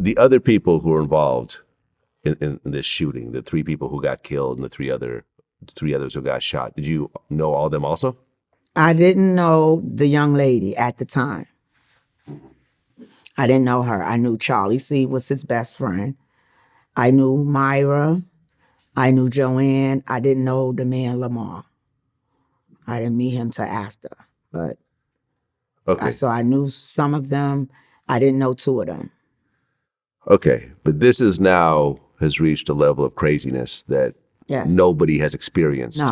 The other people who were involved in this shooting, the 3 people who got killed and the three others who got shot, did you know all of them also? I didn't know the young lady at the time. I didn't know her. I knew Charlie C. was his best friend. I knew Myra. I knew Joanne. I didn't know the man Lamar. I didn't meet him till after, but Okay. so I knew some of them. I didn't know 2 of them. Okay, but this is now has reached a level of craziness that nobody has experienced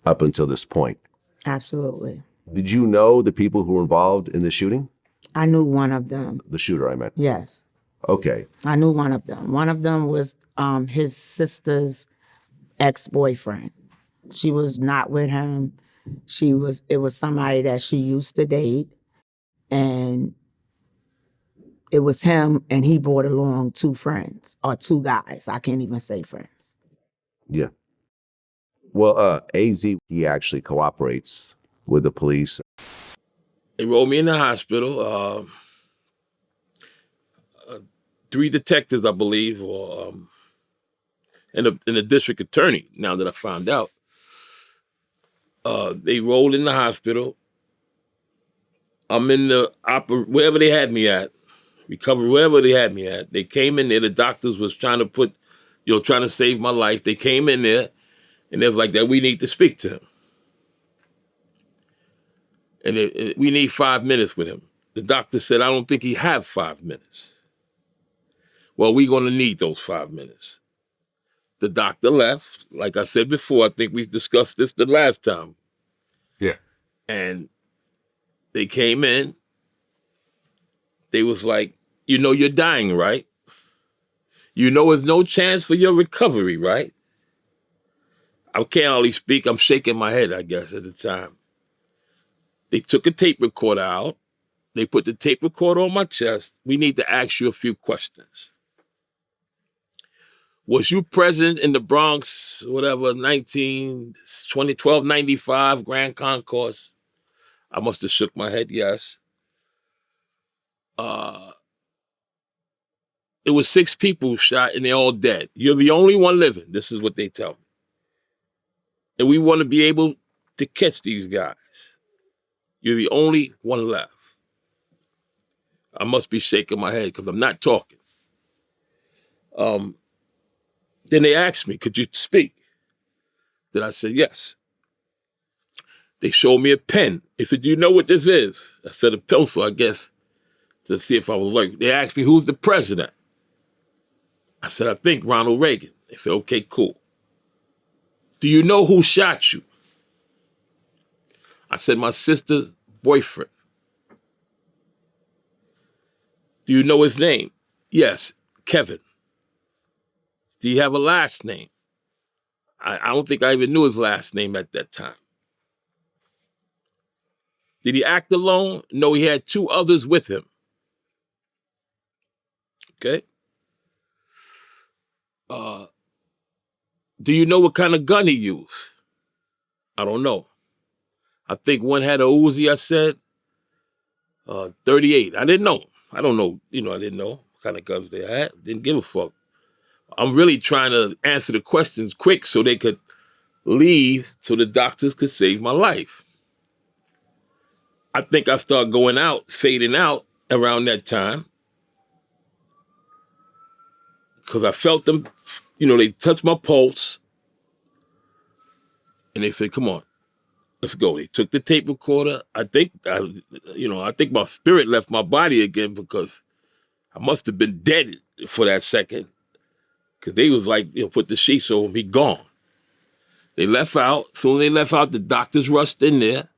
up until this point. Absolutely. Did you know the people who were involved in the shooting? I knew one of them. The shooter, I meant. Yes. Okay. I knew one of them. One of them was his sister's ex-boyfriend. She was not with him. It was somebody that she used to date, and it was him, and he brought along 2 friends, or 2 guys. I can't even say friends. Yeah. Well, Azie, he actually cooperates with the police. They rolled me in the hospital. 3 detectives, I believe, or and a district attorney, now that I found out. They rolled in the hospital. I'm in the wherever they had me at, recovery, wherever they had me at. They came in there. The doctors was trying to save my life. They came in there, and they was like, "That we need to speak to him, and we need 5 minutes with him." The doctor said, "I don't think he have 5 minutes." Well, we're going to need those 5 minutes. The doctor left. Like I said before, I think we discussed this the last time. Yeah. And they came in. They was like, "You know you're dying, right? You know there's no chance for your recovery, right?" I can't hardly speak. I'm shaking my head, I guess, at the time. They took a tape recorder out. They put the tape recorder on my chest. "We need to ask you a few questions. Was you present in the Bronx, whatever, 1295 Grand Concourse?" I must have shook my head, yes. It was 6 people shot and they're all dead. You're the only one living. This is what they tell me. And we want to be able to catch these guys. You're the only one left. I must be shaking my head because I'm not talking. Then they asked me, "Could you speak?" Then I said, "Yes." They showed me a pen. They said, "Do you know what this is?" I said, "A pencil, I guess, to see if I was like." They asked me, "Who's the president?" I said, "I think Ronald Reagan." They said, "Okay, cool. Do you know who shot you?" I said, "My sister's boyfriend." "Do you know his name?" "Yes, Kevin." "Do you have a last name?" I don't think I even knew his last name at that time. "Did he act alone?" "No, he had 2 others with him." Okay. "Do you know what kind of gun he used?" "I don't know. I think one had a Uzi," I said. 38. I didn't know. I don't know. I didn't know what kind of guns they had. Didn't give a fuck. I'm really trying to answer the questions quick so they could leave so the doctors could save my life. I think I started going out, fading out around that time because I felt them, they touched my pulse and they said, "Come on, let's go." They took the tape recorder. I think my spirit left my body again because I must have been dead for that second because they was like, put the sheets over me, gone. They left out. Soon as they left out, the doctors rushed in there,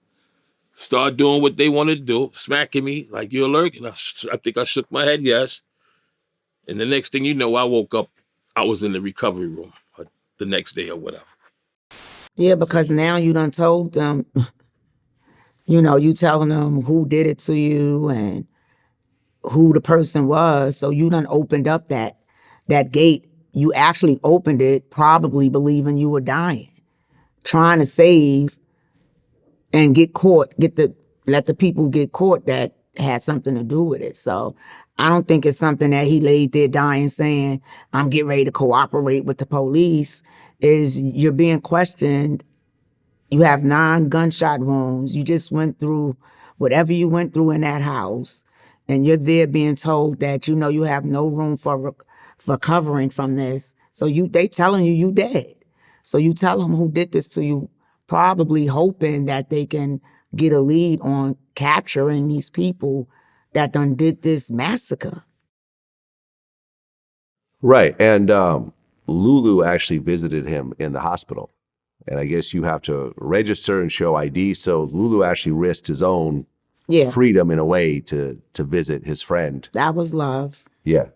started doing what they wanted to do, smacking me like, "You alert?" And I think I shook my head, yes. And the next thing you know, I woke up, I was in the recovery room the next day or whatever. Yeah, because now you done told them, you telling them who did it to you and who the person was. So you done opened up that gate. You actually opened it probably believing you were dying, trying to save and get caught, let the people get caught that had something to do with it. So I don't think it's something that he laid there dying saying, I'm getting ready to cooperate with the police. Is you're being questioned. You have 9 gunshot wounds. You just went through whatever you went through in that house. And you're there being told that, you know, you have no room for recovering from this. So they telling you dead. So you tell them who did this to you, probably hoping that they can get a lead on capturing these people that done did this massacre. Right. And Lulu actually visited him in the hospital. And I guess you have to register and show ID. So Lulu actually risked his own freedom in a way to visit his friend. That was love. Yeah.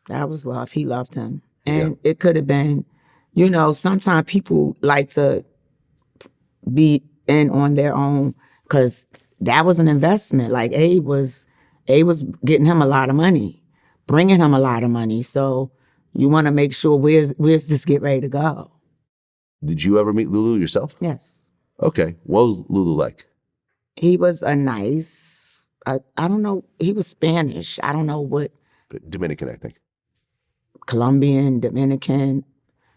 That was love. He loved him. And it could have been, you know, sometimes people like to be in on their own because that was an investment. Like Abe was getting him a lot of money, bringing him a lot of money. So you want to make sure where's this get ready to go. Did you ever meet Lulu yourself? Yes. Okay. What was Lulu like? He was a nice, I don't know, he was Spanish. I don't know what. Dominican, I think. Colombian, Dominican,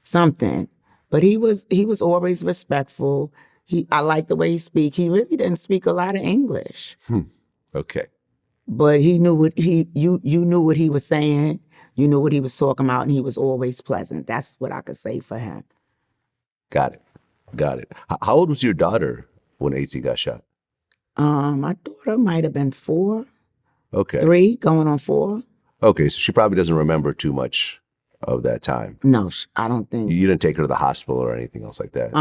something. But he was always respectful. I like the way he speak. He really didn't speak a lot of English. Okay. But he knew what you knew what he was saying. You knew what he was talking about, and he was always pleasant. That's what I could say for him. Got it. How old was your daughter when Azie got shot? My daughter might have been 4. Okay. 3, going on 4. Okay, so she probably doesn't remember too much of that time. No, I don't think. You didn't take her to the hospital or anything else like that?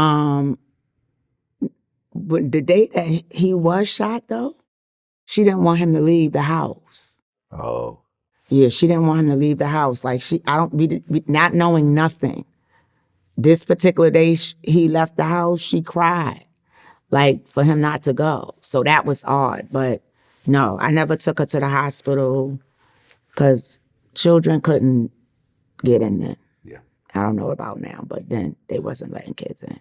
But the day that he was shot, though, she didn't want him to leave the house. Oh. Yeah, she didn't want him to leave the house. Like not knowing nothing. This particular day he left the house, she cried, like for him not to go. So that was odd. But no, I never took her to the hospital because children couldn't get in there. Yeah. I don't know about now, but then they wasn't letting kids in.